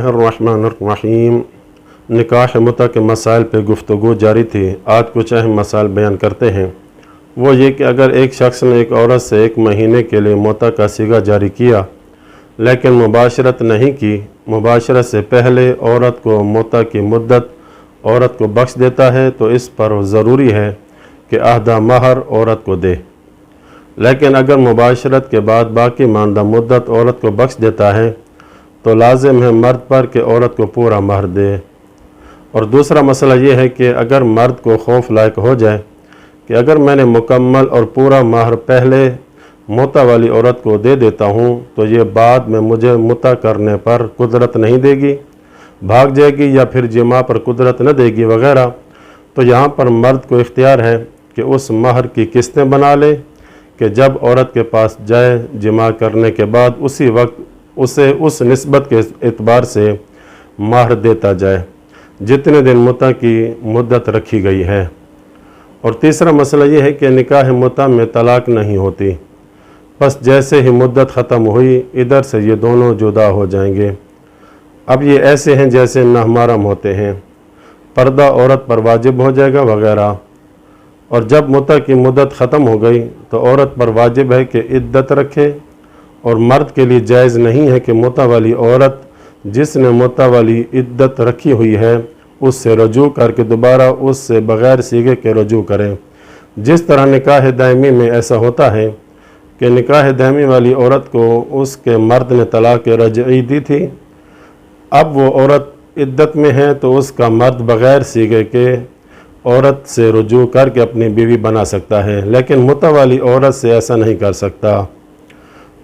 बिस्मिल्लाहिर्रहमानिर्रहीम। निकाह मुता के मसाइल पे गुफ्तगू जारी थी। आज कुछ अहम मसाइल बयान करते हैं। वो ये कि अगर एक शख्स ने एक औरत से 1 महीने के लिए मुता का सिगा जारी किया लेकिन मुबाशरत नहीं की, मुबाशरत से पहले औरत को मुता की मुद्दत औरत को बख्श देता है, तो इस पर ज़रूरी है कि आधा महर औरत को दे। लेकिन अगर मुबाशरत के बाद बाकी मानदा मुद्दत औरत को बख्श देता है तो लाजिम है मर्द पर कि औरत को पूरा महर दे। और दूसरा मसला ये है कि अगर मर्द को खौफ लायक हो जाए कि अगर मैंने मुकम्मल और पूरा महर पहले मुता वाली औरत को दे देता हूँ तो ये बाद में मुझे मुता करने पर कुदरत नहीं देगी, भाग जाएगी या फिर जिमा पर कुदरत न देगी वगैरह, तो यहाँ पर मर्द को इख्तियार है कि उस महर की किस्तें बना ले कि जब औरत के पास जाए जिमा करने के बाद उसी वक्त उसे उस निस्बत के एतबार से महर देता जाए जितने दिन मुता की मुद्दत रखी गई है। और तीसरा मसला ये है कि निकाह मुता में तलाक नहीं होती, बस जैसे ही मुद्दत ख़त्म हुई इधर से ये दोनों जुदा हो जाएंगे। अब ये ऐसे हैं जैसे नाहमारम होते हैं, पर्दा औरत पर वाजिब हो जाएगा वगैरह। और जब मुता की मुद्दत ख़त्म हो गई तो औरत पर वाजिब है कि इद्दत रखे, और मर्द के लिए जायज़ नहीं है कि मुता वाली औरत जिसने मुता वाली इद्दत रखी हुई है उससे रजू करके दोबारा उससे बग़ैर सीगे के रजू करें। जिस तरह निकाह दायमी में ऐसा होता है कि निकाह दायमी वाली औरत को उसके मर्द ने तलाक रजई दी थी, अब वो औरत इद्दत में है तो उसका मर्द बग़ैर सीगे के औरत से रजू करके अपनी बीवी बना सकता है, लेकिन मुता वाली औरत से ऐसा नहीं कर सकता।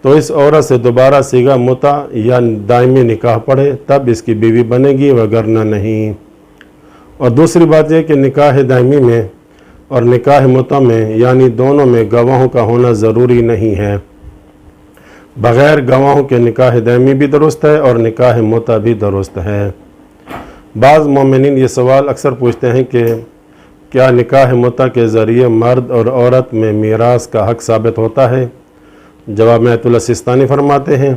तो इस औरत से दोबारा सीगा मुता या दायमी निकाह पढ़े तब इसकी बीवी बनेगी, वगरना नहीं। और दूसरी बात यह कि निकाह दायमी में और निकाह मुता में यानी दोनों में गवाहों का होना ज़रूरी नहीं है। बग़ैर गवाहों के निकाह दायमी भी दुरुस्त है और निकाह मुता भी दुरुस्त है। बाज़ मोमिनीन ये सवाल अक्सर पूछते हैं कि क्या निकाह मुता के ज़रिए मर्द और औरत में मीरास का हक़ साबित होता है? जवाब में आयतुल्लाह सिस्तानी फरमाते हैं,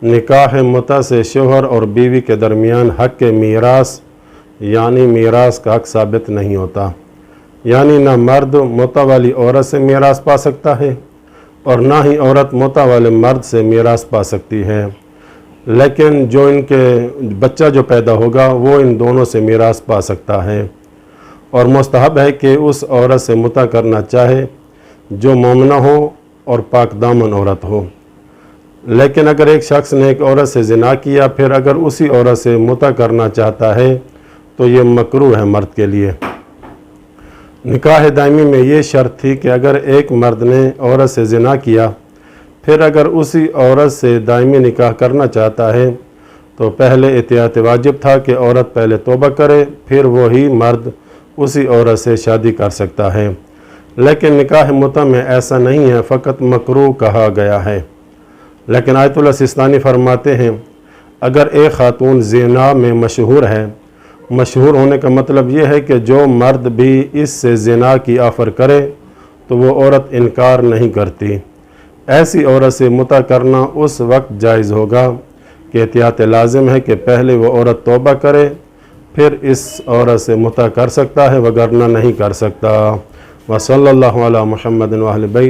निकाह मुता से शोहर और बीवी के दरमियान हक़ के मीरास यानी मीरास का हक़ साबित नहीं होता। यानी ना मर्द मुता वाली औरत से मीरास पा सकता है और ना ही औरत मुता वाले मर्द से मीरास पा सकती है, लेकिन जो इनके बच्चा जो पैदा होगा वो इन दोनों से मीरास पा सकता है। और मुस्तहब है कि उस औरत से मुता करना चाहे जो मोमिना हो और पाक दामन औरत हो। लेकिन अगर एक शख्स ने एक औरत से ज़िना किया फिर अगर उसी औरत से मुता करना चाहता है तो ये मकरूह है मर्द के लिए। निकाह दायमी में ये शर्त थी कि अगर एक मर्द ने औरत से ज़िना किया फिर अगर उसी औरत से दायमी निकाह करना चाहता है तो पहले एहतियात वाजिब था कि औरत पहले तौबा करे, फिर वही मर्द उसी औरत से शादी कर सकता है। लेकिन निकाह मुता में ऐसा नहीं है, फ़कत मकरूह कहा गया है। लेकिन आयतुल्लाह सिस्तानी फरमाते हैं अगर एक ख़ातून ज़िना में मशहूर है, मशहूर होने का मतलब ये है कि जो मर्द भी इससे ज़िना की ऑफ़र करे तो वो औरत इनकार नहीं करती, ऐसी औरत से मुता करना उस वक्त जायज़ होगा कि एहतियात लाजिम है कि पहले वो औरत तौबा करे फिर इस औरत से मुता कर सकता है, वगरना नहीं कर सकता। व सल्लल्लाहु अला मुहम्मद व अहले बैत।